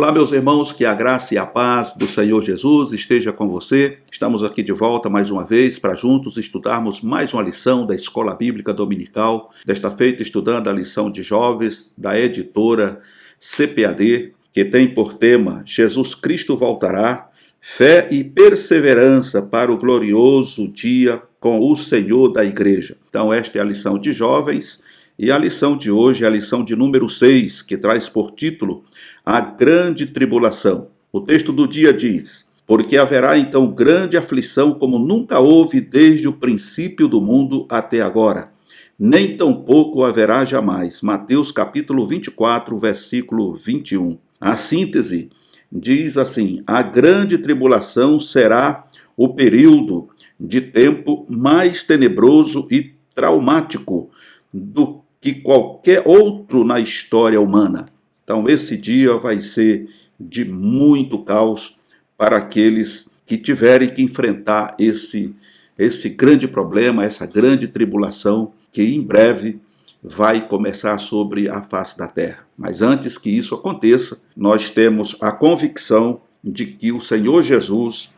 Olá, meus irmãos, que a graça e a paz do Senhor Jesus esteja com você. Estamos aqui de volta mais uma vez para juntos estudarmos mais uma lição da Escola Bíblica Dominical, desta feita estudando a lição de jovens da editora CPAD, que tem por tema Jesus Cristo voltará, fé e perseverança para o glorioso dia com o Senhor da Igreja. Então esta é a lição de jovens. E a lição de hoje é a lição de número 6, que traz por título A Grande Tribulação. O texto do dia diz: porque haverá então grande aflição como nunca houve desde o princípio do mundo até agora. Nem tampouco haverá jamais. Mateus capítulo 24, versículo 21. A síntese diz assim: a grande tribulação será o período de tempo mais tenebroso e traumático do que qualquer outro na história humana. Então esse dia vai ser de muito caos para aqueles que tiverem que enfrentar esse grande problema, essa grande tribulação que em breve vai começar sobre a face da terra. Mas antes que isso aconteça, nós temos a convicção de que o Senhor Jesus,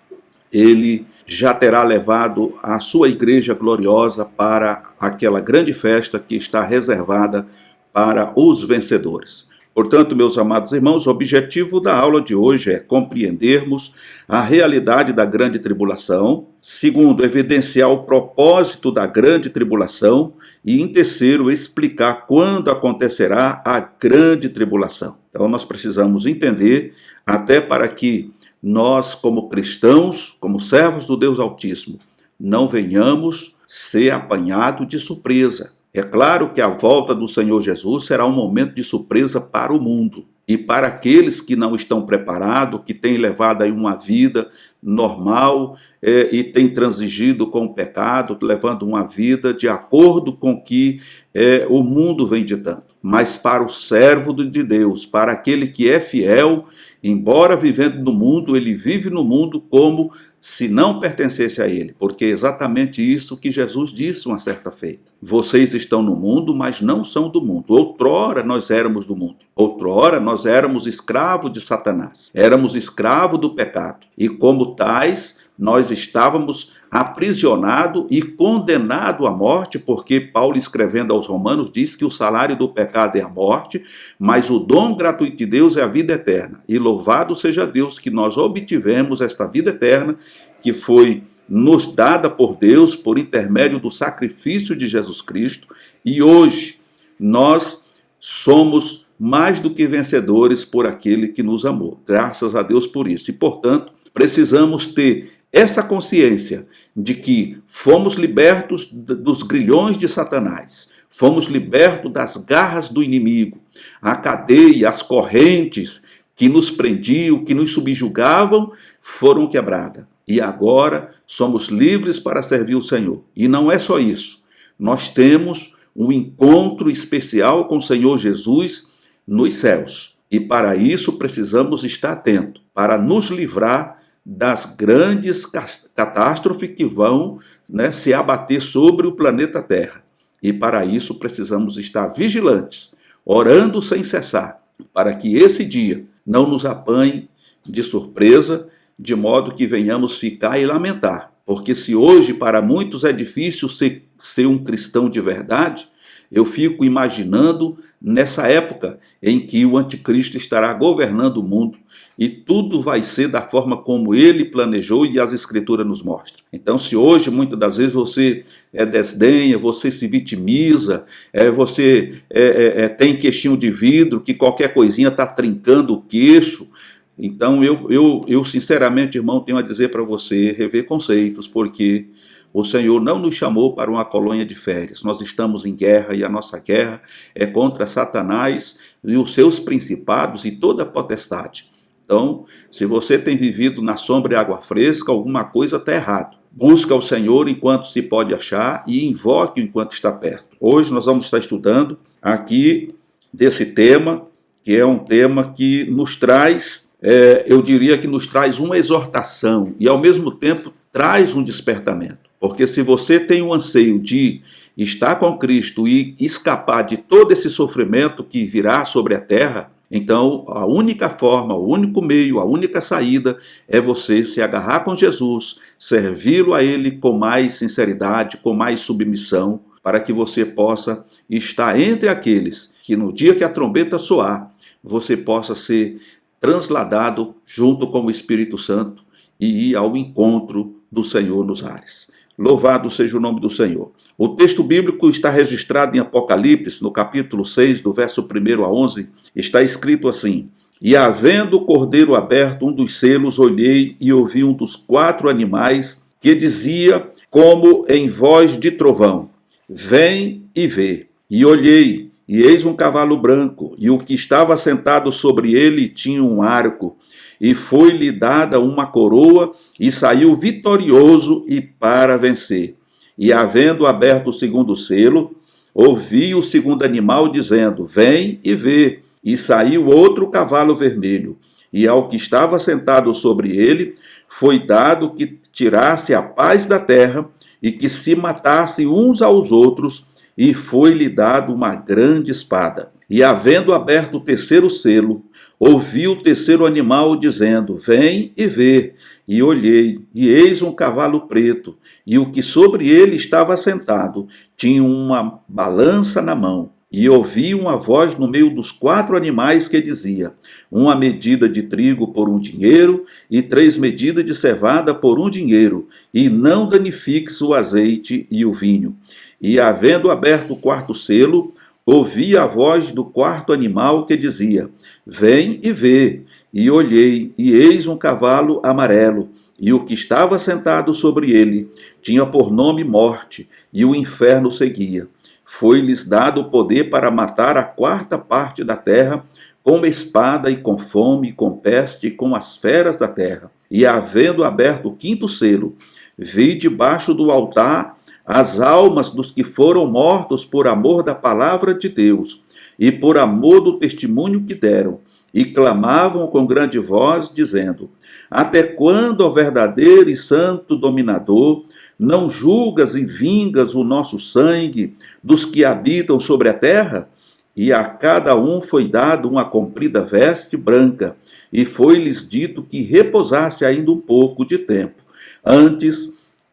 ele já terá levado a sua igreja gloriosa para aquela grande festa que está reservada para os vencedores. Portanto, meus amados irmãos, o objetivo da aula de hoje é compreendermos a realidade da grande tribulação, segundo, evidenciar o propósito da grande tribulação e, em terceiro, explicar quando acontecerá a grande tribulação. Então, nós precisamos entender, até para que nós, como cristãos, como servos do Deus Altíssimo, não venhamos ser apanhados de surpresa. É claro que a volta do Senhor Jesus será um momento de surpresa para o mundo. E para aqueles que não estão preparados, que têm levado aí uma vida normal e têm transigido com o pecado, levando uma vida de acordo com o que o mundo vem ditando. Mas para o servo de Deus, para aquele que é fiel, embora vivendo no mundo, ele vive no mundo como se não pertencesse a ele, porque é exatamente isso que Jesus disse uma certa feita. Vocês estão no mundo, mas não são do mundo. Outrora nós éramos do mundo. Outrora nós éramos escravos de Satanás. Éramos escravos do pecado. E como tais, nós estávamos aprisionados e condenados à morte, porque Paulo, escrevendo aos Romanos, diz que o salário do pecado é a morte, mas o dom gratuito de Deus é a vida eterna. E louvado seja Deus que nós obtivemos esta vida eterna, que foi nos dada por Deus por intermédio do sacrifício de Jesus Cristo, e hoje nós somos mais do que vencedores por aquele que nos amou. Graças a Deus por isso. E, portanto, precisamos ter essa consciência de que fomos libertos dos grilhões de Satanás, fomos libertos das garras do inimigo, a cadeia, as correntes que nos prendiam, que nos subjugavam, foram quebradas. E agora somos livres para servir o Senhor. E não é só isso. Nós temos um encontro especial com o Senhor Jesus nos céus. E para isso precisamos estar atentos, para nos livrar das grandes catástrofes que vão se abater sobre o planeta Terra. E para isso precisamos estar vigilantes, orando sem cessar, para que esse dia não nos apanhe de surpresa, de modo que venhamos ficar e lamentar. Porque se hoje para muitos é difícil ser um cristão de verdade, eu fico imaginando nessa época em que o anticristo estará governando o mundo e tudo vai ser da forma como ele planejou e as escrituras nos mostram. Então, se hoje muitas das vezes você desdenha, você se vitimiza, você tem queixinho de vidro, que qualquer coisinha está trincando o queixo, então eu sinceramente, irmão, tenho a dizer para você, rever conceitos, porque o Senhor não nos chamou para uma colônia de férias. Nós estamos em guerra e a nossa guerra é contra Satanás e os seus principados e toda a potestade. Então, se você tem vivido na sombra e água fresca, alguma coisa está errado. Busca o Senhor enquanto se pode achar e invoque-o enquanto está perto. Hoje nós vamos estar estudando aqui desse tema, que é um tema que nos traz, eu diria que nos traz uma exortação e ao mesmo tempo traz um despertamento. Porque se você tem o anseio de estar com Cristo e escapar de todo esse sofrimento que virá sobre a terra, Então, a única forma, o único meio, a única saída é você se agarrar com Jesus, servi-lo a Ele com mais sinceridade, com mais submissão, para que você possa estar entre aqueles que no dia que a trombeta soar, você possa ser transladado junto com o Espírito Santo e ir ao encontro do Senhor nos ares. Louvado seja o nome do Senhor. O texto bíblico está registrado em Apocalipse, no capítulo 6, do verso 1 a 11, está escrito assim: E havendo o cordeiro aberto um dos selos, olhei e ouvi um dos 4 animais que dizia, como em voz de trovão: Vem e vê. E olhei, e eis um cavalo branco, e o que estava sentado sobre ele tinha um arco, e foi-lhe dada uma coroa, e saiu vitorioso e para vencer. E havendo aberto o segundo selo, ouvi o segundo animal dizendo: Vem e vê. E saiu outro cavalo vermelho, e ao que estava sentado sobre ele foi dado que tirasse a paz da terra, e que se matasse uns aos outros, e foi-lhe dado uma grande espada. E havendo aberto o terceiro selo, ouvi o terceiro animal dizendo: Vem e vê. E olhei, e eis um cavalo preto, e o que sobre ele estava sentado tinha uma balança na mão. E ouvi uma voz no meio dos 4 animais que dizia: Uma medida de trigo por 1 dinheiro, e 3 medidas de cevada por 1 dinheiro, e não danifiques o azeite e o vinho. E havendo aberto o 4º selo, ouvi a voz do 4º animal que dizia: Vem e vê. E olhei, e eis um cavalo amarelo, e o que estava sentado sobre ele tinha por nome Morte, e o inferno seguia. Foi-lhes dado o poder para matar a 4ª parte da terra, com espada e com fome, com peste e com as feras da terra. E havendo aberto o 5º selo, vi debaixo do altar as almas dos que foram mortos por amor da palavra de Deus e por amor do testemunho que deram, e clamavam com grande voz, dizendo: Até quando, ó verdadeiro e santo dominador, não julgas e vingas o nosso sangue dos que habitam sobre a terra? E a cada um foi dado uma comprida veste branca, e foi-lhes dito que repousasse ainda um pouco de tempo,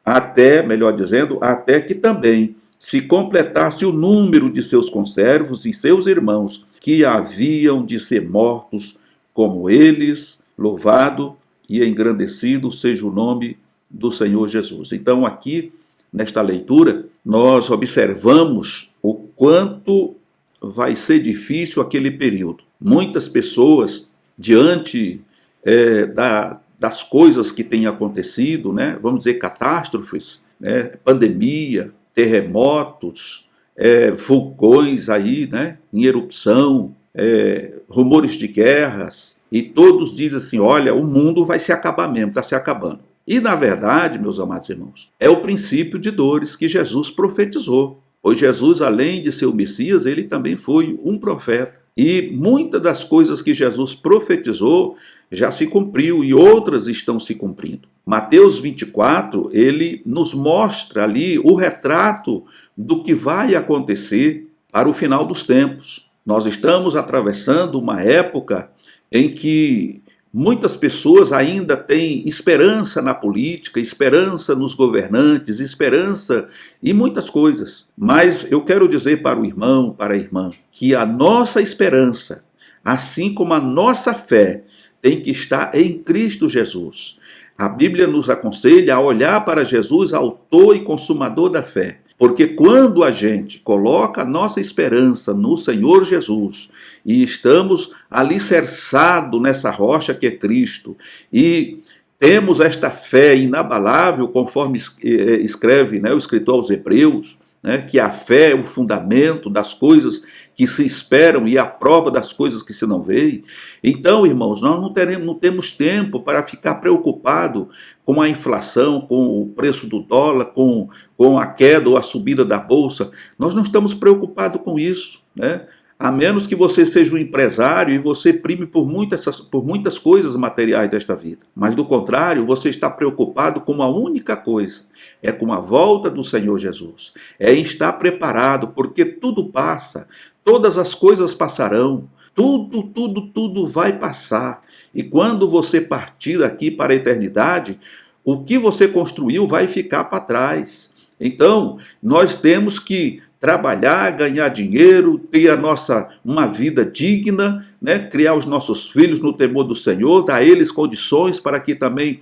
até que também se completasse o número de seus conservos e seus irmãos, que haviam de ser mortos como eles. Louvado e engrandecido seja o nome do Senhor Jesus. Então, aqui, nesta leitura, nós observamos o quanto vai ser difícil aquele período. Muitas pessoas, diante das coisas que têm acontecido, né, vamos dizer, catástrofes, né, pandemia, terremotos, vulcões aí, né, em erupção, rumores de guerras, e todos dizem assim: olha, o mundo vai se acabar mesmo, está se acabando. E, na verdade, meus amados irmãos, é o princípio de dores que Jesus profetizou. Pois Jesus, além de ser o Messias, ele também foi um profeta. E muitas das coisas que Jesus profetizou já se cumpriu e outras estão se cumprindo. Mateus 24, ele nos mostra ali o retrato do que vai acontecer para o final dos tempos. Nós estamos atravessando uma época em que muitas pessoas ainda têm esperança na política, esperança nos governantes, esperança em muitas coisas. Mas eu quero dizer para o irmão, para a irmã, que a nossa esperança, assim como a nossa fé, tem que estar em Cristo Jesus. A Bíblia nos aconselha a olhar para Jesus, autor e consumador da fé. Porque quando a gente coloca a nossa esperança no Senhor Jesus e estamos alicerçados nessa rocha que é Cristo e temos esta fé inabalável, conforme escreve, né, o escritor aos Hebreus, né, que a fé é o fundamento das coisas que se esperam e a prova das coisas que se não veem. Então, irmãos, nós não temos tempo para ficar preocupado com a inflação, com o preço do dólar, com a queda ou a subida da bolsa. Nós não estamos preocupados com isso, né? A menos que você seja um empresário e você prime por muitas coisas materiais desta vida. Mas, do contrário, você está preocupado com uma única coisa: é com a volta do Senhor Jesus. É em estar preparado, porque tudo passa, todas as coisas passarão, tudo vai passar. E quando você partir daqui para a eternidade, o que você construiu vai ficar para trás. Então, nós temos que trabalhar, ganhar dinheiro, ter uma vida digna, né? Criar os nossos filhos no temor do Senhor, dar a eles condições para que também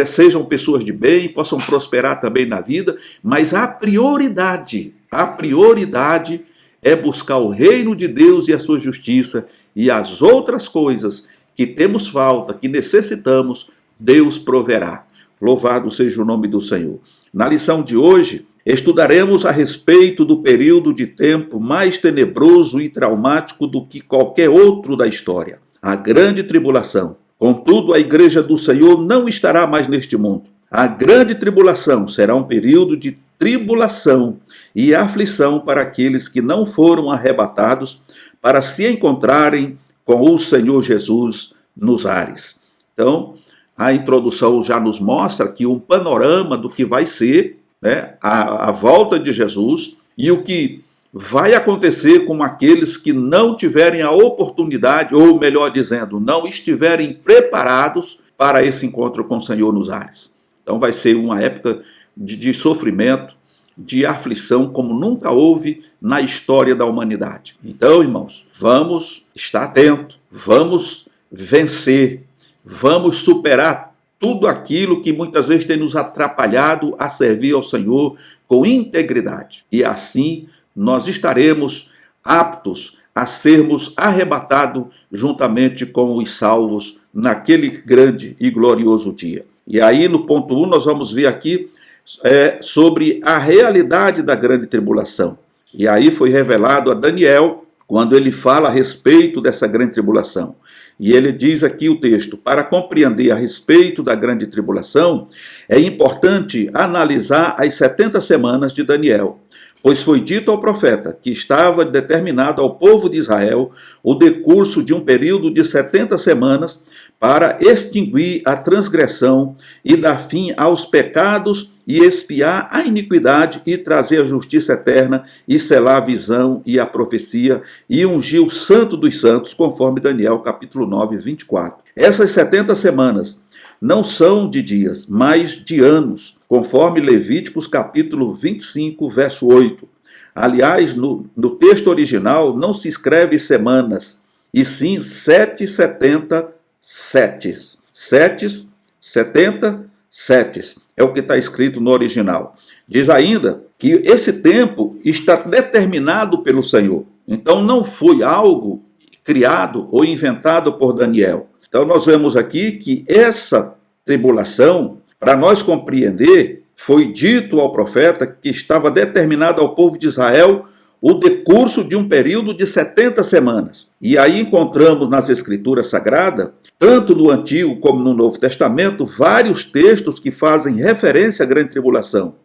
sejam pessoas de bem, possam prosperar também na vida, mas a prioridade é buscar o reino de Deus e a sua justiça, e as outras coisas que temos falta, que necessitamos, Deus proverá. Louvado seja o nome do Senhor. Na lição de hoje, estudaremos a respeito do período de tempo mais tenebroso e traumático do que qualquer outro da história, a grande tribulação. Contudo, a igreja do Senhor não estará mais neste mundo. A grande tribulação será um período de tribulação e aflição para aqueles que não foram arrebatados para se encontrarem com o Senhor Jesus nos ares. Então, a introdução já nos mostra aqui um panorama do que vai ser, né, a volta de Jesus e o que vai acontecer com aqueles que não tiverem a oportunidade, ou melhor dizendo, não estiverem preparados para esse encontro com o Senhor nos ares. Então vai ser uma época de sofrimento, de aflição como nunca houve na história da humanidade. Então, irmãos, vamos estar atentos, vamos vencer, vamos superar tudo aquilo que muitas vezes tem nos atrapalhado a servir ao Senhor com integridade. E assim nós estaremos aptos a sermos arrebatados juntamente com os salvos naquele grande e glorioso dia. E aí no ponto 1 nós vamos ver aqui sobre a realidade da grande tribulação. E aí foi revelado a Daniel quando ele fala a respeito dessa grande tribulação. E ele diz aqui o texto: para compreender a respeito da grande tribulação, é importante analisar as 70 semanas de Daniel, pois foi dito ao profeta que estava determinado ao povo de Israel o decurso de um período de 70 semanas para extinguir a transgressão e dar fim aos pecados e expiar a iniquidade e trazer a justiça eterna e selar a visão e a profecia e ungir o santo dos santos, conforme Daniel capítulo 9, 24. Essas 70 semanas não são de dias, mas de anos, conforme Levíticos capítulo 25, verso 8. Aliás, no texto original não se escreve semanas, e sim 770 setes. 770 setes. É o que está escrito no original. Diz ainda que esse tempo está determinado pelo Senhor. Então não foi algo criado ou inventado por Daniel. Então nós vemos aqui que essa tribulação, para nós compreender, foi dito ao profeta que estava determinado ao povo de Israel o decurso de um período de 70 semanas. E aí encontramos nas Escrituras Sagradas, tanto no Antigo como no Novo Testamento, vários textos que fazem referência à grande tribulação.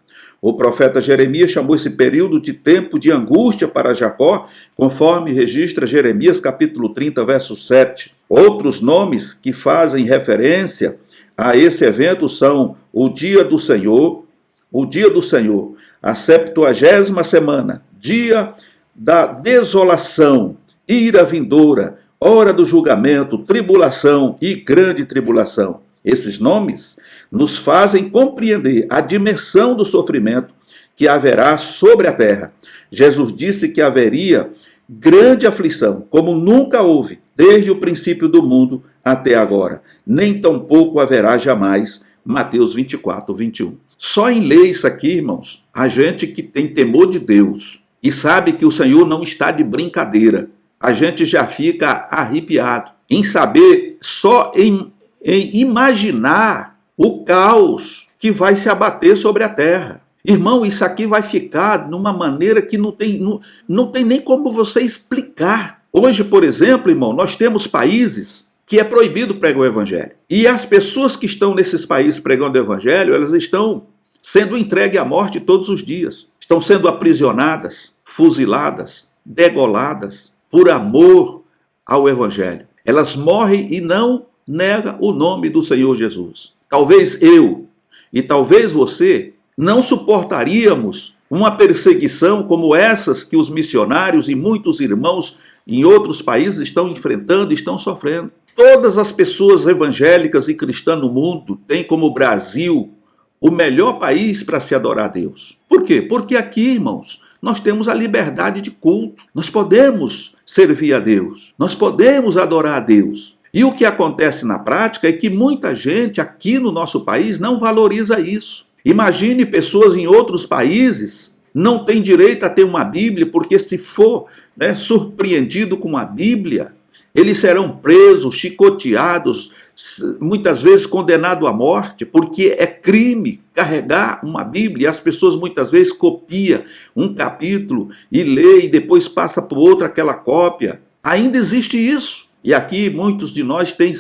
O profeta Jeremias chamou esse período de tempo de angústia para Jacó, conforme registra Jeremias capítulo 30, verso 7. Outros nomes que fazem referência a esse evento são o dia do Senhor, a 70ª semana, dia da desolação, ira vindoura, hora do julgamento, tribulação e grande tribulação. Esses nomes nos fazem compreender a dimensão do sofrimento que haverá sobre a terra. Jesus disse que haveria grande aflição, como nunca houve, desde o princípio do mundo até agora. Nem tampouco haverá jamais. Mateus 24, 21. Só em ler isso aqui, irmãos, a gente que tem temor de Deus e sabe que o Senhor não está de brincadeira, a gente já fica arrepiado em saber, só em imaginar o caos que vai se abater sobre a terra. Irmão, isso aqui vai ficar numa maneira que não tem nem como você explicar. Hoje, por exemplo, irmão, nós temos países que é proibido pregar o evangelho. E as pessoas que estão nesses países pregando o evangelho, elas estão sendo entregues à morte todos os dias. Estão sendo aprisionadas, fuziladas, degoladas por amor ao evangelho. Elas morrem e não negam o nome do Senhor Jesus. Talvez eu e talvez você não suportaríamos uma perseguição como essas que os missionários e muitos irmãos em outros países estão enfrentando, estão sofrendo. Todas as pessoas evangélicas e cristãs no mundo têm como Brasil o melhor país para se adorar a Deus. Por quê? Porque aqui, irmãos, nós temos a liberdade de culto. Nós podemos servir a Deus. Nós podemos adorar a Deus. E o que acontece na prática é que muita gente aqui no nosso país não valoriza isso. Imagine pessoas em outros países não têm direito a ter uma Bíblia, porque se for surpreendido com uma Bíblia, eles serão presos, chicoteados, muitas vezes condenados à morte, porque é crime carregar uma Bíblia. E as pessoas muitas vezes copiam um capítulo e lê e depois passa para o outro aquela cópia. Ainda existe isso. E aqui muitos de nós têm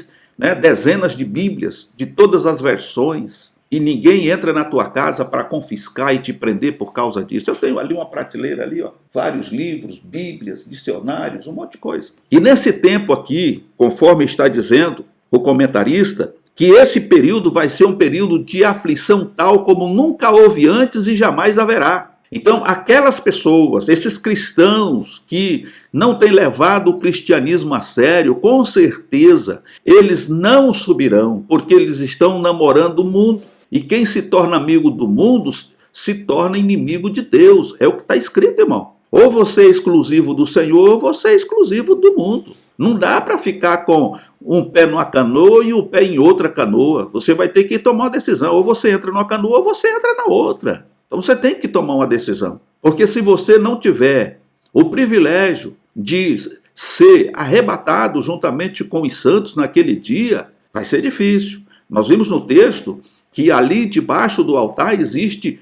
dezenas de Bíblias, de todas as versões, e ninguém entra na tua casa para confiscar e te prender por causa disso. Eu tenho ali uma prateleira ali, vários livros, Bíblias, dicionários, um monte de coisa. E nesse tempo aqui, conforme está dizendo o comentarista, que esse período vai ser um período de aflição tal como nunca houve antes e jamais haverá. Então, aquelas pessoas, esses cristãos que não têm levado o cristianismo a sério, com certeza, eles não subirão, porque eles estão namorando o mundo. E quem se torna amigo do mundo se torna inimigo de Deus. É o que está escrito, irmão. Ou você é exclusivo do Senhor, ou você é exclusivo do mundo. Não dá para ficar com um pé numa canoa e o pé em outra canoa. Você vai ter que tomar uma decisão. Ou você entra numa canoa, ou você entra na outra. Então você tem que tomar uma decisão. Porque se você não tiver o privilégio de ser arrebatado juntamente com os santos naquele dia, vai ser difícil. Nós vimos no texto que ali debaixo do altar existe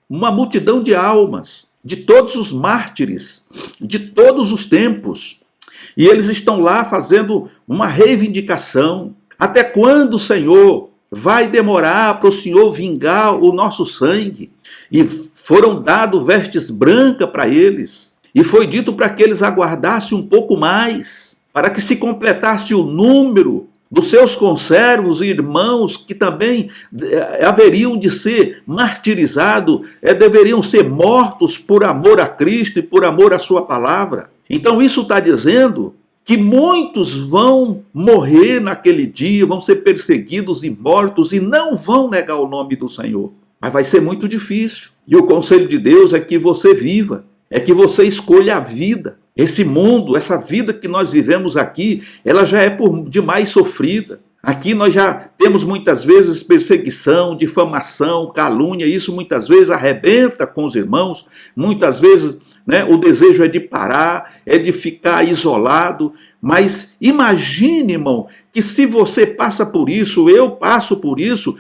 uma multidão de almas, de todos os mártires, de todos os tempos. E eles estão lá fazendo uma reivindicação. Até quando, Senhor, vai demorar para o Senhor vingar o nosso sangue? E foram dados vestes brancas para eles. E foi dito para que eles aguardassem um pouco mais, para que se completasse o número dos seus conservos e irmãos que também haveriam de ser martirizados, deveriam ser mortos por amor a Cristo e por amor à sua palavra. Então isso está dizendo que muitos vão morrer naquele dia, vão ser perseguidos e mortos e não vão negar o nome do Senhor. Mas vai ser muito difícil. E o conselho de Deus é que você viva, é que você escolha a vida. Esse mundo, essa vida que nós vivemos aqui, ela já é por demais sofrida. Aqui nós já temos muitas vezes perseguição, difamação, calúnia, isso muitas vezes arrebenta com os irmãos, muitas vezes o desejo é de parar, é de ficar isolado, mas imagine, irmão, que se você passa por isso, eu passo por isso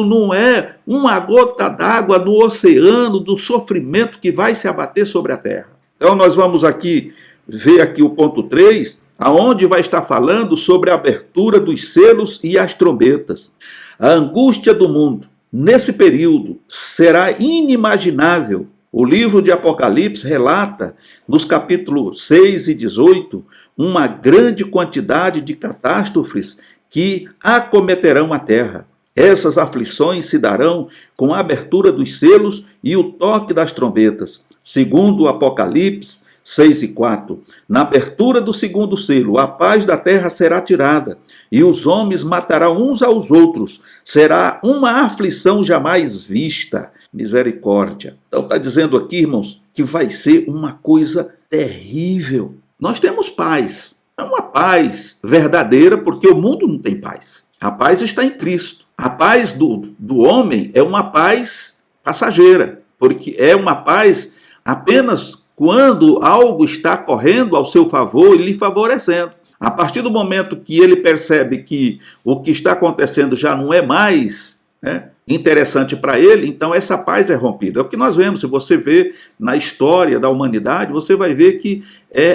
não é uma gota d'água no oceano do sofrimento que vai se abater sobre a terra. Então nós vamos aqui ver aqui o ponto 3, aonde vai estar falando sobre a abertura dos selos e as trombetas. A angústia do mundo, nesse período, será inimaginável. O livro de Apocalipse relata, nos capítulos 6 e 18, uma grande quantidade de catástrofes que acometerão a terra. Essas aflições se darão com a abertura dos selos e o toque das trombetas. Segundo o Apocalipse 6 e 4, na abertura do segundo selo, a paz da terra será tirada, e os homens matarão uns aos outros. Será uma aflição jamais vista. Misericórdia. Então está dizendo aqui, irmãos, que vai ser uma coisa terrível. Nós temos paz. É uma paz verdadeira, porque o mundo não tem paz. A paz está em Cristo. A paz do homem é uma paz passageira, porque é uma paz apenas quando algo está correndo ao seu favor e lhe favorecendo. A partir do momento que ele percebe que o que está acontecendo já não é mais interessante para ele, então essa paz é rompida. É o que nós vemos, se você vê na história da humanidade, você vai ver que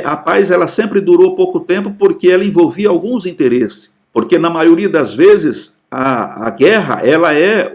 a paz ela sempre durou pouco tempo porque ela envolvia alguns interesses. Porque na maioria das vezes a guerra ela é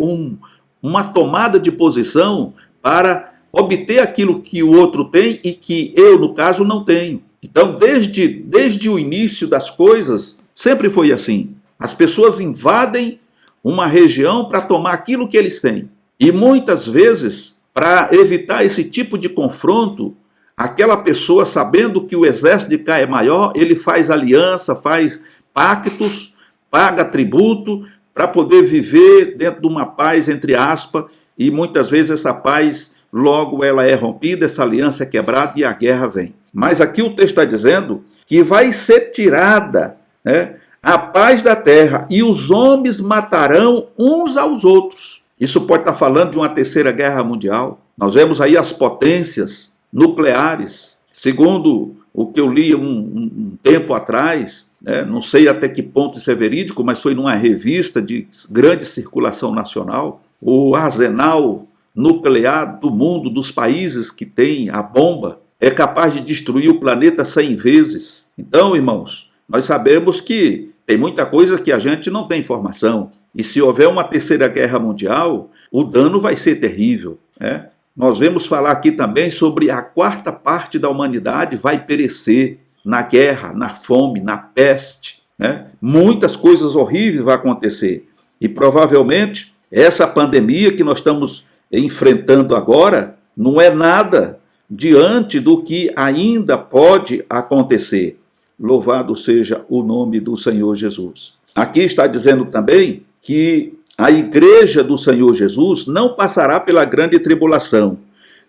uma tomada de posição para obter aquilo que o outro tem e que eu, no caso, não tenho. Então, desde o início das coisas, sempre foi assim. As pessoas invadem uma região para tomar aquilo que eles têm. E muitas vezes, para evitar esse tipo de confronto, aquela pessoa, sabendo que o exército de cá é maior, ele faz aliança, faz pactos, paga tributo para poder viver dentro de uma paz, entre aspas, e muitas vezes essa paz, logo ela é rompida, essa aliança é quebrada e a guerra vem. Mas aqui o texto está dizendo que vai ser tirada, né, a paz da terra e os homens matarão uns aos outros. Isso pode estar falando de uma terceira guerra mundial. Nós vemos aí as potências nucleares, segundo o que eu li um tempo atrás, né, não sei até que ponto isso é verídico, mas foi numa revista de grande circulação nacional, o arsenal nuclear do mundo, dos países que têm a bomba, é capaz de destruir o planeta 100 vezes. Então, irmãos, nós sabemos que tem muita coisa que a gente não tem informação. E se houver uma terceira guerra mundial, o dano vai ser terrível, né? Nós vamos falar aqui também sobre a quarta parte da humanidade vai perecer na guerra, na fome, na peste, né? Muitas coisas horríveis vão acontecer. E provavelmente essa pandemia que nós estamos enfrentando agora não é nada diante do que ainda pode acontecer. Louvado seja o nome do Senhor Jesus. Aqui está dizendo também que a igreja do Senhor Jesus não passará pela grande tribulação.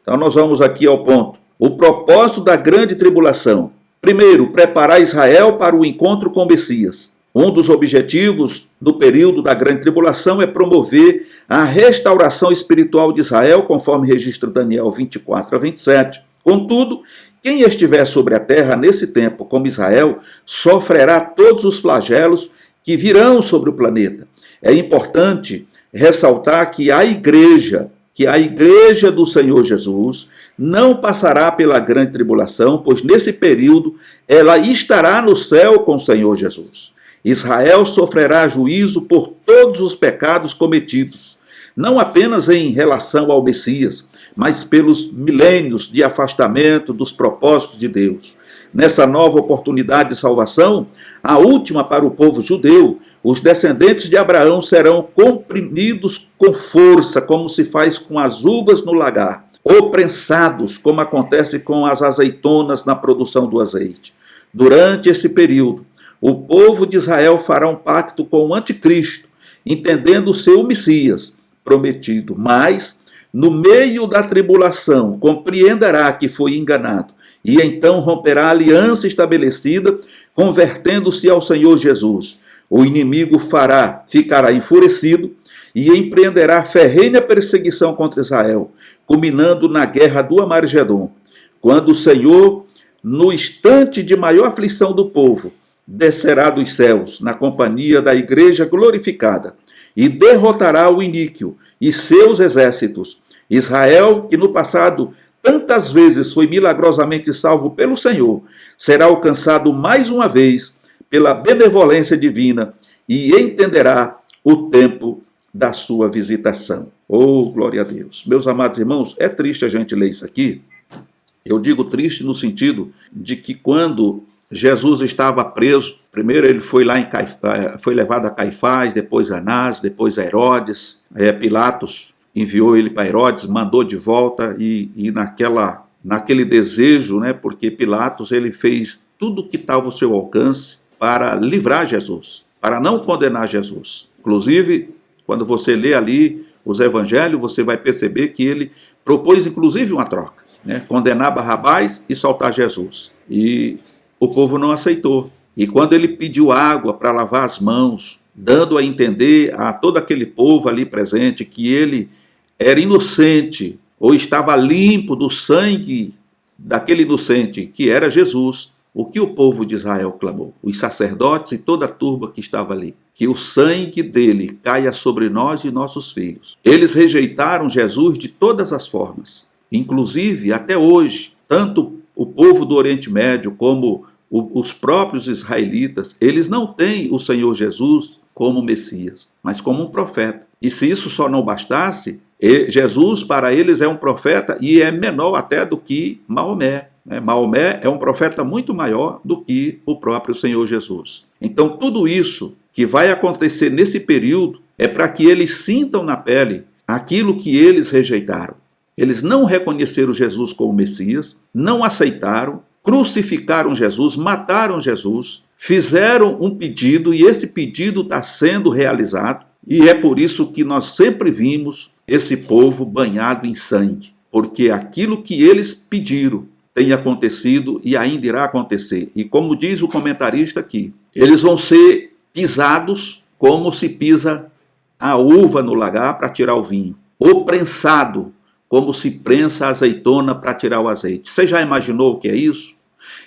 Então nós vamos aqui ao ponto. O propósito da grande tribulação. Primeiro, preparar Israel para o encontro com o Messias. Um dos objetivos do período da grande tribulação é promover a restauração espiritual de Israel, conforme registra Daniel 24 a 27. Contudo, quem estiver sobre a terra nesse tempo, como Israel, sofrerá todos os flagelos que virão sobre o planeta. É importante ressaltar que a igreja do Senhor Jesus não passará pela grande tribulação, pois nesse período ela estará no céu com o Senhor Jesus. Israel sofrerá juízo por todos os pecados cometidos, não apenas em relação ao Messias, mas pelos milênios de afastamento dos propósitos de Deus. Nessa nova oportunidade de salvação, a última para o povo judeu, os descendentes de Abraão serão comprimidos com força, como se faz com as uvas no lagar, ou prensados, como acontece com as azeitonas na produção do azeite. Durante esse período, o povo de Israel fará um pacto com o anticristo, entendendo ser o Messias prometido, mas no meio da tribulação compreenderá que foi enganado e então romperá a aliança estabelecida, convertendo-se ao Senhor Jesus. O inimigo ficará enfurecido e empreenderá ferrenha perseguição contra Israel, culminando na guerra do Amargedon, quando o Senhor, no instante de maior aflição do povo, descerá dos céus na companhia da igreja glorificada e derrotará o iníquo e seus exércitos. Israel, que no passado tantas vezes foi milagrosamente salvo pelo Senhor, será alcançado mais uma vez pela benevolência divina e entenderá o tempo da sua visitação. Oh, glória a Deus. Meus amados irmãos, é triste a gente ler isso aqui. Eu digo triste no sentido de que quando Jesus estava preso, primeiro ele foi lá foi levado a Caifás, depois a Anás, depois a Herodes, Pilatos enviou ele para Herodes, mandou de volta e naquele desejo, né, porque Pilatos ele fez tudo o que estava ao seu alcance para livrar Jesus, para não condenar Jesus. Inclusive, quando você lê ali os evangelhos, você vai perceber que ele propôs inclusive uma troca, né, condenar Barrabás e soltar Jesus. E o povo não aceitou. E quando ele pediu água para lavar as mãos, dando a entender a todo aquele povo ali presente que ele era inocente ou estava limpo do sangue daquele inocente que era Jesus, o que o povo de Israel clamou? Os sacerdotes e toda a turba que estava ali. Que o sangue dele caia sobre nós e nossos filhos. Eles rejeitaram Jesus de todas as formas. Inclusive, até hoje, tanto o povo do Oriente Médio como os próprios israelitas, eles não têm o Senhor Jesus como Messias, mas como um profeta. E se isso só não bastasse, Jesus para eles é um profeta e é menor até do que Maomé. Maomé é um profeta muito maior do que o próprio Senhor Jesus. Então tudo isso que vai acontecer nesse período é para que eles sintam na pele aquilo que eles rejeitaram. Eles não reconheceram Jesus como Messias, não aceitaram, crucificaram Jesus, mataram Jesus, fizeram um pedido e esse pedido está sendo realizado. E é por isso que nós sempre vimos esse povo banhado em sangue, porque aquilo que eles pediram tem acontecido e ainda irá acontecer. E como diz o comentarista aqui, eles vão ser pisados como se pisa a uva no lagar para tirar o vinho, ou prensado como se prensa a azeitona para tirar o azeite. Você já imaginou o que é isso?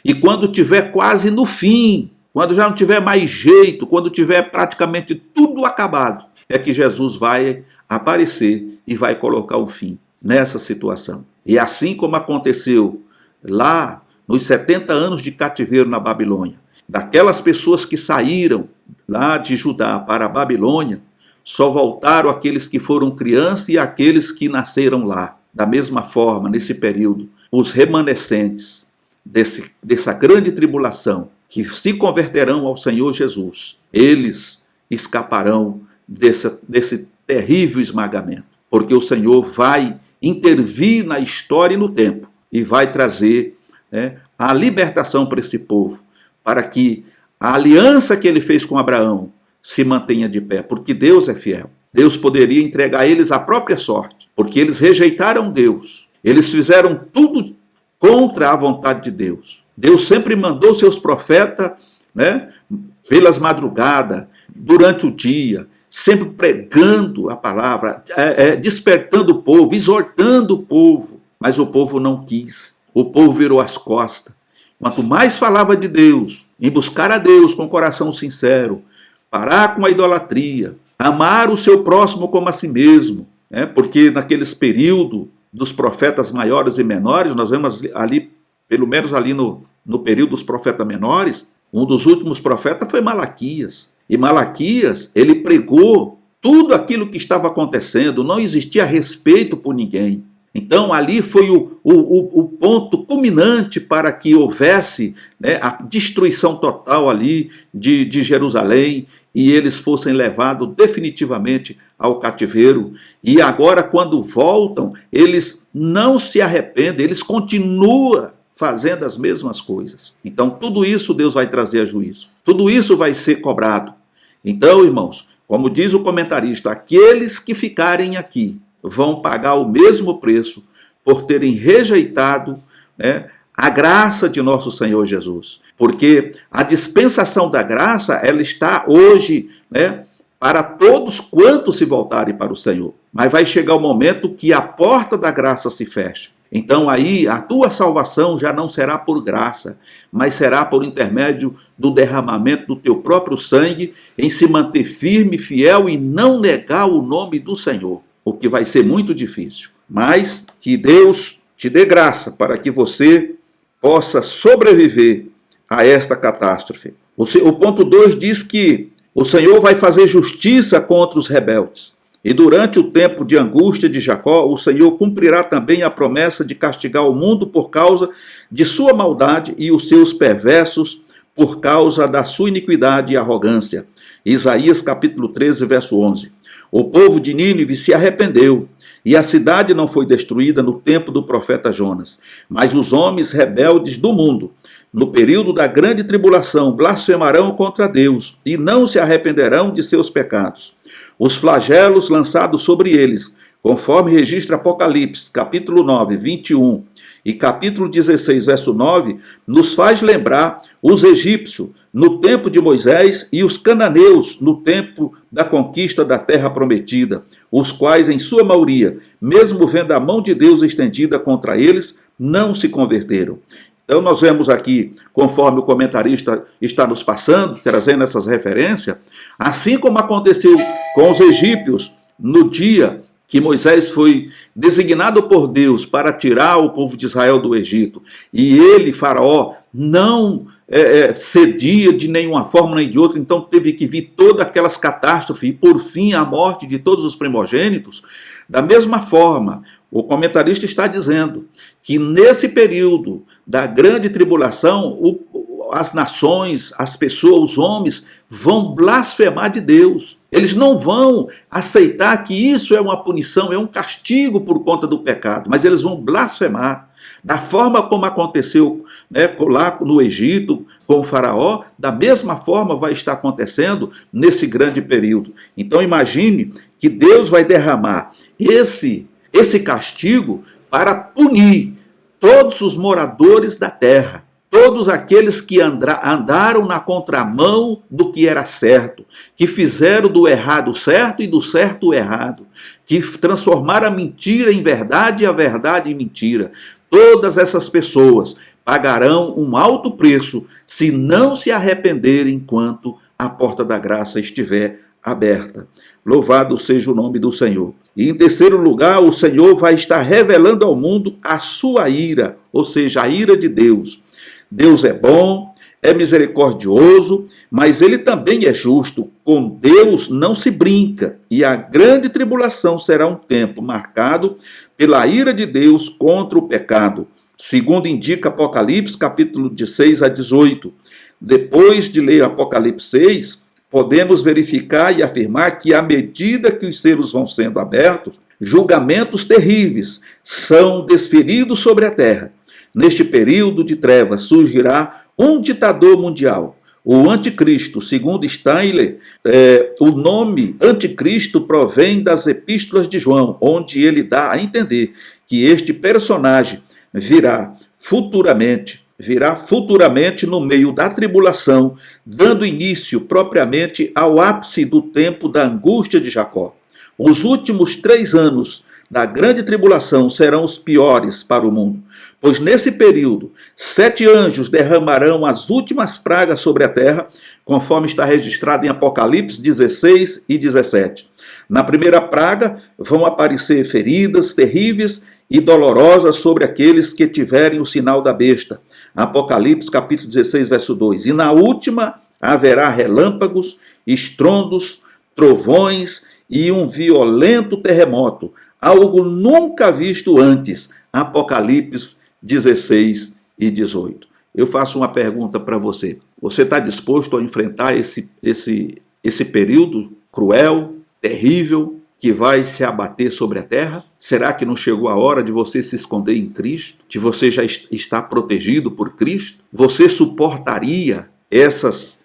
E quando tiver quase no fim, quando já não tiver mais jeito, quando tiver praticamente tudo acabado, é que Jesus vai aparecer e vai colocar um fim nessa situação. E assim como aconteceu lá nos 70 anos de cativeiro na Babilônia, daquelas pessoas que saíram lá de Judá para a Babilônia, só voltaram aqueles que foram crianças e aqueles que nasceram lá. Da mesma forma, nesse período, os remanescentes dessa grande tribulação, que se converterão ao Senhor Jesus, eles escaparão desse terrível esmagamento, porque o Senhor vai intervir na história e no tempo, e vai trazer a libertação para esse povo, para que a aliança que ele fez com Abraão se mantenha de pé, porque Deus é fiel. Deus poderia entregar a eles a própria sorte, porque eles rejeitaram Deus. Eles fizeram tudo contra a vontade de Deus. Deus sempre mandou seus profetas, pelas madrugadas, durante o dia, sempre pregando a palavra, despertando o povo, exortando o povo. Mas o povo não quis. O povo virou as costas. Quanto mais falava de Deus, em buscar a Deus com coração sincero, parar com a idolatria, amar o seu próximo como a si mesmo, porque naqueles períodos dos profetas maiores e menores, nós vemos ali, pelo menos ali no período dos profetas menores, um dos últimos profetas foi Malaquias. E Malaquias, ele pregou tudo aquilo que estava acontecendo, não existia respeito por ninguém. Então ali foi o ponto culminante para que houvesse a destruição total ali de Jerusalém e eles fossem levados definitivamente ao cativeiro. E agora quando voltam, eles não se arrependem, eles continuam fazendo as mesmas coisas. Então tudo isso Deus vai trazer a juízo. Tudo isso vai ser cobrado. Então, irmãos, como diz o comentarista, aqueles que ficarem aqui vão pagar o mesmo preço por terem rejeitado a graça de nosso Senhor Jesus. Porque a dispensação da graça, ela está hoje para todos quantos se voltarem para o Senhor. Mas vai chegar o momento que a porta da graça se fecha. Então aí a tua salvação já não será por graça, mas será por intermédio do derramamento do teu próprio sangue, em se manter firme, fiel e não negar o nome do Senhor. O que vai ser muito difícil, mas que Deus te dê graça para que você possa sobreviver a esta catástrofe. O ponto 2 diz que o Senhor vai fazer justiça contra os rebeldes. E durante o tempo de angústia de Jacó, o Senhor cumprirá também a promessa de castigar o mundo por causa de sua maldade e os seus perversos por causa da sua iniquidade e arrogância. Isaías capítulo 13, verso 11. O povo de Nínive se arrependeu, e a cidade não foi destruída no tempo do profeta Jonas. Mas os homens rebeldes do mundo, no período da grande tribulação, blasfemarão contra Deus, e não se arrependerão de seus pecados. Os flagelos lançados sobre eles, conforme registra Apocalipse, capítulo 9, 21, e capítulo 16, verso 9, nos faz lembrar os egípcios no tempo de Moisés e os cananeus no tempo da conquista da terra prometida, os quais, em sua maioria, mesmo vendo a mão de Deus estendida contra eles, não se converteram. Então nós vemos aqui, conforme o comentarista está nos passando, trazendo essas referências, assim como aconteceu com os egípcios no dia que Moisés foi designado por Deus para tirar o povo de Israel do Egito, e ele, Faraó, não cedia de nenhuma forma nem de outra, então teve que vir todas aquelas catástrofes e por fim a morte de todos os primogênitos. Da mesma forma, o comentarista está dizendo que nesse período da grande tribulação, as nações, as pessoas, os homens vão blasfemar de Deus. Eles não vão aceitar que isso é uma punição, é um castigo por conta do pecado, mas eles vão blasfemar. Da forma como aconteceu, lá no Egito com o faraó, da mesma forma vai estar acontecendo nesse grande período. Então imagine que Deus vai derramar esse castigo para punir todos os moradores da terra, todos aqueles que andaram na contramão do que era certo, que fizeram do errado certo e do certo o errado, que transformaram a mentira em verdade e a verdade em mentira. Todas essas pessoas pagarão um alto preço se não se arrependerem enquanto a porta da graça estiver aberta. Louvado seja o nome do Senhor. E em terceiro lugar, o Senhor vai estar revelando ao mundo a sua ira, ou seja, a ira de Deus. Deus é bom, é misericordioso, mas ele também é justo. Com Deus não se brinca, e a grande tribulação será um tempo marcado pela ira de Deus contra o pecado, segundo indica Apocalipse, capítulo de 6 a 18. Depois de ler Apocalipse 6, podemos verificar e afirmar que, à medida que os selos vão sendo abertos, julgamentos terríveis são desferidos sobre a terra. Neste período de trevas surgirá um ditador mundial, o Anticristo. Segundo Steiner, o nome Anticristo provém das epístolas de João, onde ele dá a entender que este personagem virá futuramente no meio da tribulação, dando início propriamente ao ápice do tempo da angústia de Jacó. Os últimos 3 anos da grande tribulação serão os piores para o mundo, pois nesse período 7 anjos derramarão as últimas pragas sobre a terra, conforme está registrado em Apocalipse 16 e 17. Na primeira praga vão aparecer feridas terríveis e dolorosas sobre aqueles que tiverem o sinal da besta. Apocalipse capítulo 16, verso 2. E na última haverá relâmpagos, estrondos, trovões e um violento terremoto, algo nunca visto antes. Apocalipse 16 e 18. Eu faço uma pergunta para você. Você está disposto a enfrentar esse período cruel, terrível, que vai se abater sobre a terra? Será que não chegou a hora de você se esconder em Cristo? De você já estar protegido por Cristo? Você suportaria essas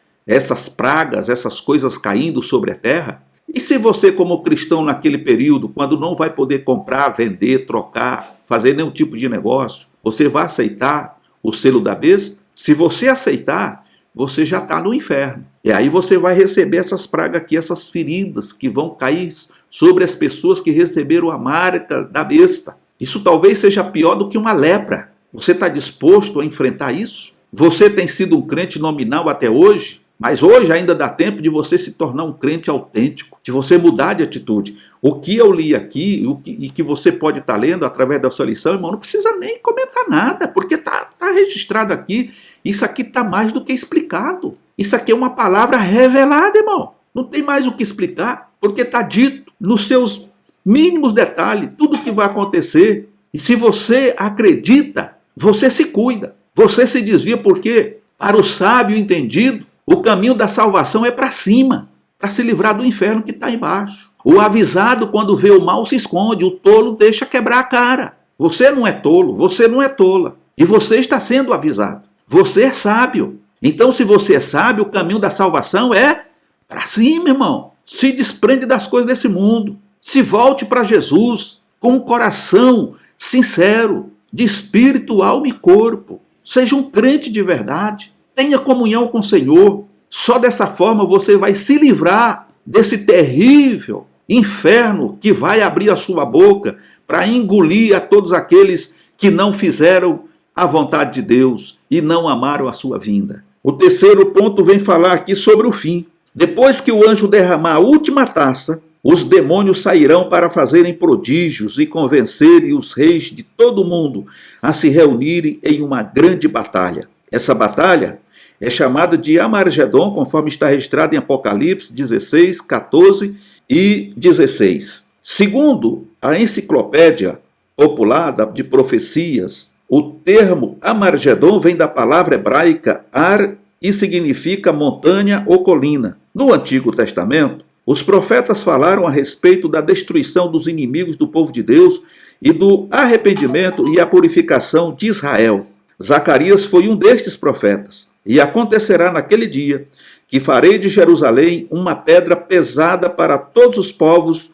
pragas, essas coisas caindo sobre a terra? E se você, como cristão naquele período, quando não vai poder comprar, vender, trocar, fazer nenhum tipo de negócio, você vai aceitar o selo da besta? Se você aceitar, você já está no inferno. E aí você vai receber essas pragas aqui, essas feridas que vão cair sobre as pessoas que receberam a marca da besta. Isso talvez seja pior do que uma lepra. Você está disposto a enfrentar isso? Você tem sido um crente nominal até hoje? Mas hoje ainda dá tempo de você se tornar um crente autêntico, de você mudar de atitude. O que eu li aqui e que você pode estar lendo através da sua lição, irmão, não precisa nem comentar nada, porque está registrado aqui. Isso aqui está mais do que explicado. Isso aqui é uma palavra revelada, irmão. Não tem mais o que explicar, porque está dito nos seus mínimos detalhes tudo o que vai acontecer. E se você acredita, você se cuida. Você se desvia porque, para o sábio entendido, o caminho da salvação é para cima, para se livrar do inferno que está embaixo. O avisado, quando vê o mal, se esconde. O tolo deixa quebrar a cara. Você não é tolo, você não é tola. E você está sendo avisado. Você é sábio. Então, se você é sábio, o caminho da salvação é para cima, irmão. Se desprende das coisas desse mundo. Se volte para Jesus com um coração sincero, de espírito, alma e corpo. Seja um crente de verdade. Tenha comunhão com o Senhor. Só dessa forma você vai se livrar desse terrível inferno que vai abrir a sua boca para engolir a todos aqueles que não fizeram a vontade de Deus e não amaram a sua vinda. O terceiro ponto vem falar aqui sobre o fim. Depois que o anjo derramar a última taça, os demônios sairão para fazerem prodígios e convencerem os reis de todo o mundo a se reunirem em uma grande batalha. Essa batalha é chamada de Armagedon, conforme está registrado em Apocalipse 16, 14 e 16. Segundo a enciclopédia popular de profecias O termo Amargedon vem da palavra hebraica Ar e significa montanha ou colina. No Antigo Testamento, os profetas falaram a respeito da destruição dos inimigos do povo de Deus e do arrependimento e a purificação de Israel. Zacarias foi um destes profetas. E acontecerá naquele dia que farei de Jerusalém uma pedra pesada para todos os povos,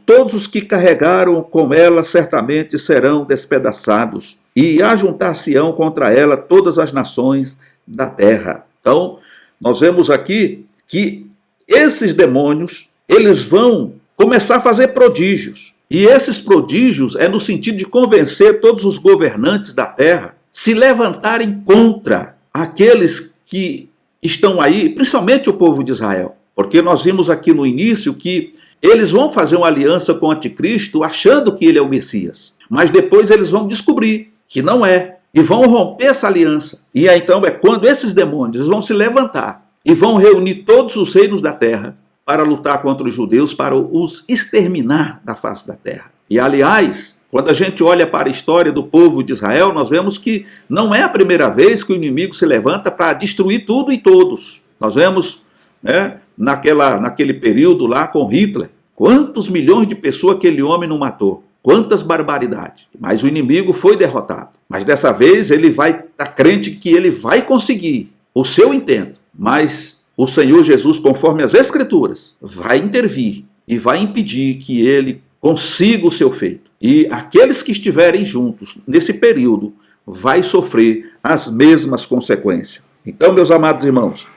todos os que carregaram com ela certamente serão despedaçados, e ajuntar-se-ão contra ela todas as nações da terra. Então, nós vemos aqui que esses demônios, eles vão começar a fazer prodígios. E esses prodígios é no sentido de convencer todos os governantes da terra se levantarem contra aqueles que estão aí, principalmente o povo de Israel. Porque nós vimos aqui no início que eles vão fazer uma aliança com o anticristo achando que ele é o Messias. Mas depois eles vão descobrir que não é. E vão romper essa aliança. E aí, então é quando esses demônios vão se levantar e vão reunir todos os reinos da terra para lutar contra os judeus, para os exterminar da face da terra. E aliás, quando a gente olha para a história do povo de Israel, nós vemos que não é a primeira vez que o inimigo se levanta para destruir tudo e todos. Nós vemos, né, naquele período lá com Hitler, quantos milhões de pessoas aquele homem não matou. Quantas barbaridades. Mas o inimigo foi derrotado. Mas dessa vez ele vai estar crente que ele vai conseguir o seu intento. Mas o Senhor Jesus, conforme as Escrituras, vai intervir e vai impedir que ele consiga o seu feito. E aqueles que estiverem juntos nesse período vai sofrer as mesmas consequências. Então, meus amados irmãos,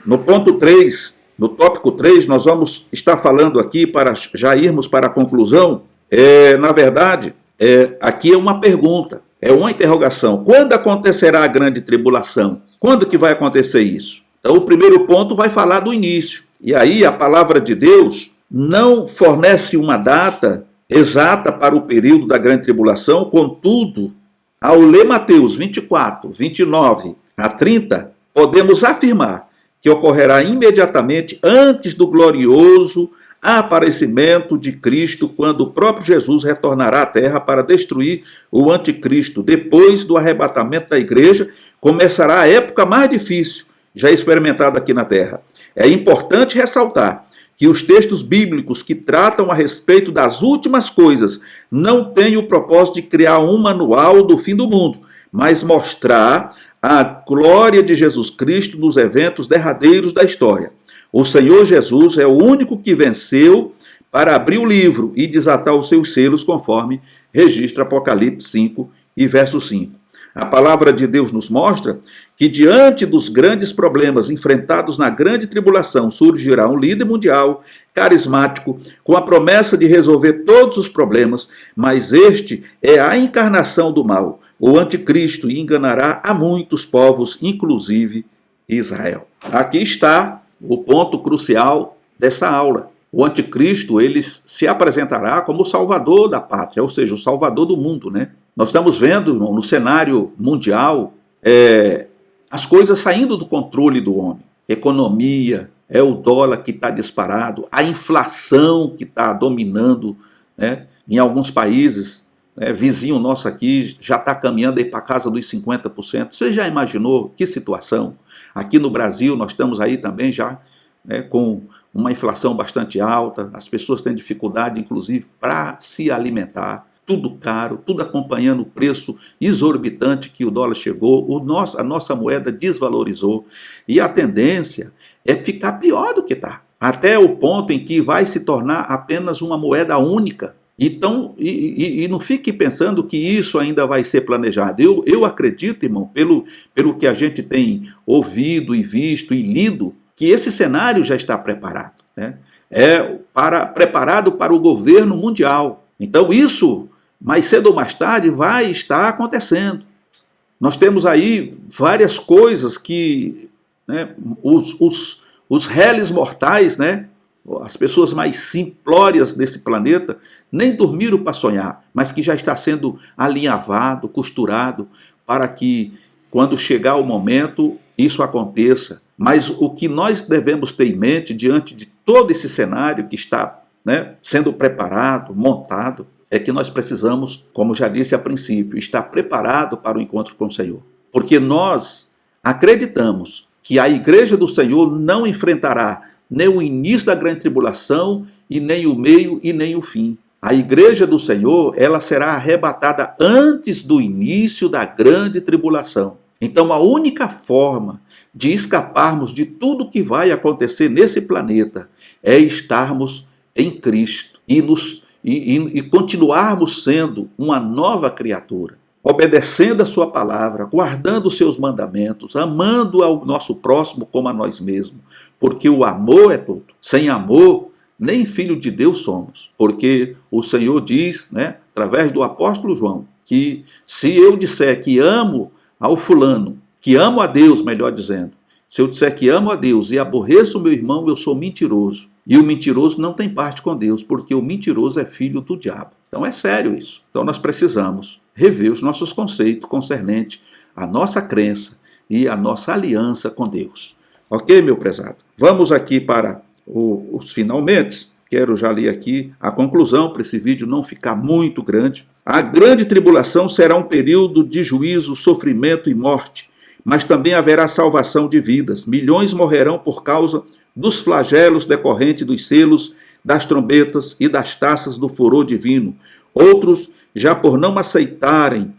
no ponto 3, no tópico 3, nós vamos estar falando aqui para já irmos para a conclusão. Na verdade, aqui é uma pergunta, é uma interrogação. Quando acontecerá a grande tribulação? Quando que vai acontecer isso? Então, o primeiro ponto vai falar do início. E aí, a palavra de Deus não fornece uma data exata para o período da grande tribulação, contudo, ao ler Mateus 24, 29 a 30, podemos afirmar que ocorrerá imediatamente antes do glorioso aparecimento de Cristo, quando o próprio Jesus retornará à terra para destruir o anticristo. Depois do arrebatamento da igreja, começará a época mais difícil já experimentada aqui na terra. É importante ressaltar que os textos bíblicos que tratam a respeito das últimas coisas não têm o propósito de criar um manual do fim do mundo, mas mostrar a glória de Jesus Cristo nos eventos derradeiros da história. O Senhor Jesus é o único que venceu para abrir o livro e desatar os seus selos, conforme registra Apocalipse 5 e verso 5. A palavra de Deus nos mostra que diante dos grandes problemas enfrentados na grande tribulação surgirá um líder mundial, carismático, com a promessa de resolver todos os problemas, mas este é a encarnação do mal, o anticristo, e enganará a muitos povos, inclusive Israel. Aqui está o ponto crucial dessa aula. O anticristo, ele se apresentará como o salvador da pátria, ou seja, o salvador do mundo, né? Nós estamos vendo, irmão, no cenário mundial, as coisas saindo do controle do homem. Economia, o dólar que está disparado, a inflação que está dominando, né? Em alguns países, vizinho nosso aqui já está caminhando para a casa dos 50%. Você já imaginou que situação? Aqui no Brasil nós estamos aí também já, com uma inflação bastante alta, as pessoas têm dificuldade, inclusive, para se alimentar. Tudo caro, tudo acompanhando o preço exorbitante que o dólar chegou, a nossa moeda desvalorizou, e a tendência é ficar pior do que está, até o ponto em que vai se tornar apenas uma moeda única. Então, e não fique pensando que isso ainda vai ser planejado. Eu acredito, irmão, pelo que a gente tem ouvido e visto e lido, que esse cenário já está preparado, né? Preparado para o governo mundial. Então isso, mais cedo ou mais tarde, vai estar acontecendo. Nós temos aí várias coisas que, né, os réis mortais, né, as pessoas mais simplórias desse planeta, nem dormiram para sonhar, mas que já está sendo alinhavado, costurado, para que, quando chegar o momento, isso aconteça. Mas o que nós devemos ter em mente, diante de todo esse cenário que está, né, sendo preparado, montado, é que nós precisamos, como já disse a princípio, estar preparado para o encontro com o Senhor. Porque nós acreditamos que a igreja do Senhor não enfrentará nem o início da grande tribulação, e nem o meio e nem o fim. A igreja do Senhor, ela será arrebatada antes do início da grande tribulação. Então, a única forma de escaparmos de tudo que vai acontecer nesse planeta é estarmos em Cristo e continuarmos sendo uma nova criatura, obedecendo a sua palavra, guardando os seus mandamentos, amando ao nosso próximo como a nós mesmos, porque o amor é tudo. Sem amor, nem filho de Deus somos, porque o Senhor diz, através do apóstolo João, que se eu disser que amo ao fulano, que amo a Deus, melhor dizendo, se eu disser que amo a Deus e aborreço o meu irmão, eu sou mentiroso. E o mentiroso não tem parte com Deus, porque o mentiroso é filho do diabo. Então é sério isso. Então nós precisamos rever os nossos conceitos concernentes à nossa crença e à nossa aliança com Deus. Ok, meu prezado? Vamos aqui para os finalmente. Quero já ler aqui a conclusão para esse vídeo não ficar muito grande. A grande tribulação será um período de juízo, sofrimento e morte, mas também haverá salvação de vidas. Milhões morrerão por causa dos flagelos decorrentes dos selos, das trombetas e das taças do furor divino. Outros, já por não aceitarem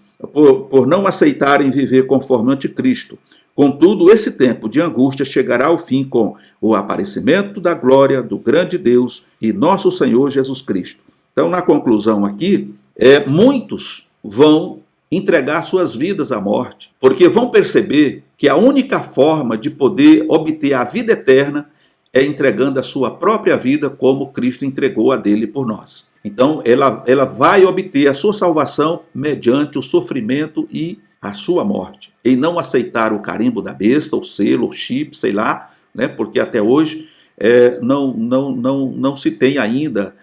viver conforme o anticristo. Contudo, esse tempo de angústia chegará ao fim com o aparecimento da glória do grande Deus e nosso Senhor Jesus Cristo. Então, na conclusão aqui, muitos vão entregar suas vidas à morte, porque vão perceber que a única forma de poder obter a vida eterna é entregando a sua própria vida como Cristo entregou a dele por nós. Então, ela vai obter a sua salvação mediante o sofrimento e a sua morte, em não aceitar o carimbo da besta, o selo, o chip, sei lá, porque até hoje não se tem ainda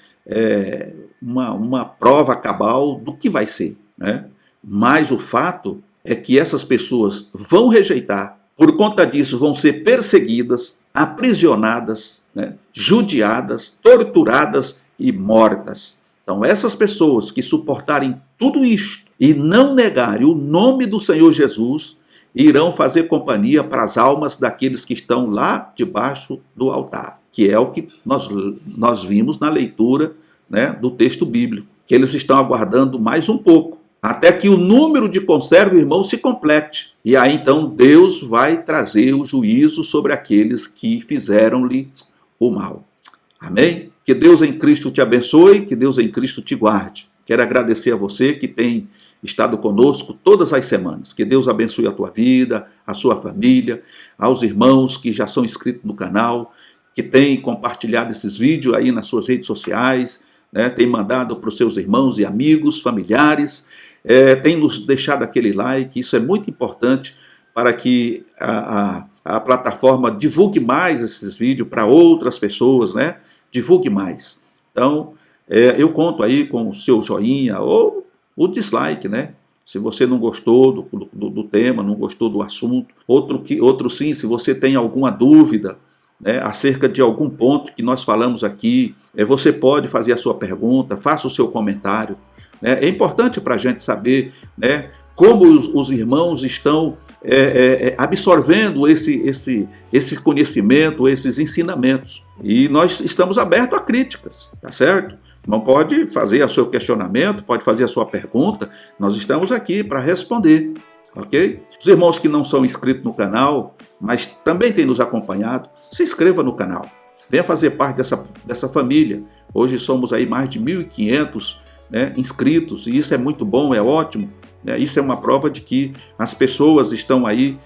uma prova cabal do que vai ser. Mas o fato é que essas pessoas vão rejeitar, por conta disso vão ser perseguidas, aprisionadas, judiadas, torturadas e mortas. Então essas pessoas que suportarem tudo isto e não negarem o nome do Senhor Jesus, irão fazer companhia para as almas daqueles que estão lá debaixo do altar, que é o que nós vimos na leitura do texto bíblico, que eles estão aguardando mais um pouco, até que o número de conservos, irmãos, se complete. E aí então Deus vai trazer o juízo sobre aqueles que fizeram-lhe o mal. Amém? Que Deus em Cristo te abençoe, que Deus em Cristo te guarde. Quero agradecer a você que tem estado conosco todas as semanas. Que Deus abençoe a tua vida, a sua família, aos irmãos que já são inscritos no canal, que têm compartilhado esses vídeos aí nas suas redes sociais, tem mandado para os seus irmãos e amigos, familiares, tem nos deixado aquele like. Isso é muito importante para que a plataforma divulgue mais esses vídeos para outras pessoas, divulgue mais. Então, eu conto aí com o seu joinha ou o dislike, Se você não gostou do tema, não gostou do assunto. Outro sim, se você tem alguma dúvida acerca de algum ponto que nós falamos aqui, você pode fazer a sua pergunta, faça o seu comentário. É importante para a gente saber como os irmãos estão absorvendo esse conhecimento, esses ensinamentos. E nós estamos abertos a críticas, tá certo? Não pode fazer o seu questionamento, pode fazer a sua pergunta, nós estamos aqui para responder, ok? Os irmãos que não são inscritos no canal, mas também têm nos acompanhado, se inscreva no canal, venha fazer parte dessa família. Hoje somos aí mais de 1.500 inscritos, e isso é muito bom, é ótimo. Isso é uma prova de que as pessoas estão aí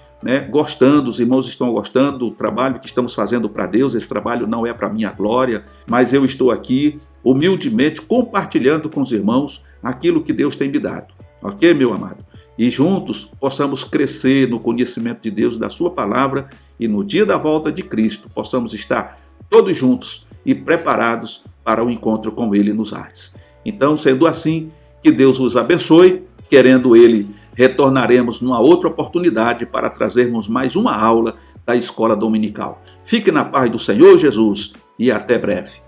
gostando, os irmãos estão gostando do trabalho que estamos fazendo para Deus. Esse trabalho não é para minha glória, mas eu estou aqui humildemente compartilhando com os irmãos aquilo que Deus tem me dado, ok, meu amado? E juntos possamos crescer no conhecimento de Deus, da sua palavra, e no dia da volta de Cristo possamos estar todos juntos e preparados para o encontro com Ele nos ares. Então, sendo assim, que Deus vos abençoe. Querendo Ele, retornaremos numa outra oportunidade para trazermos mais uma aula da Escola Dominical. Fique na paz do Senhor Jesus e até breve.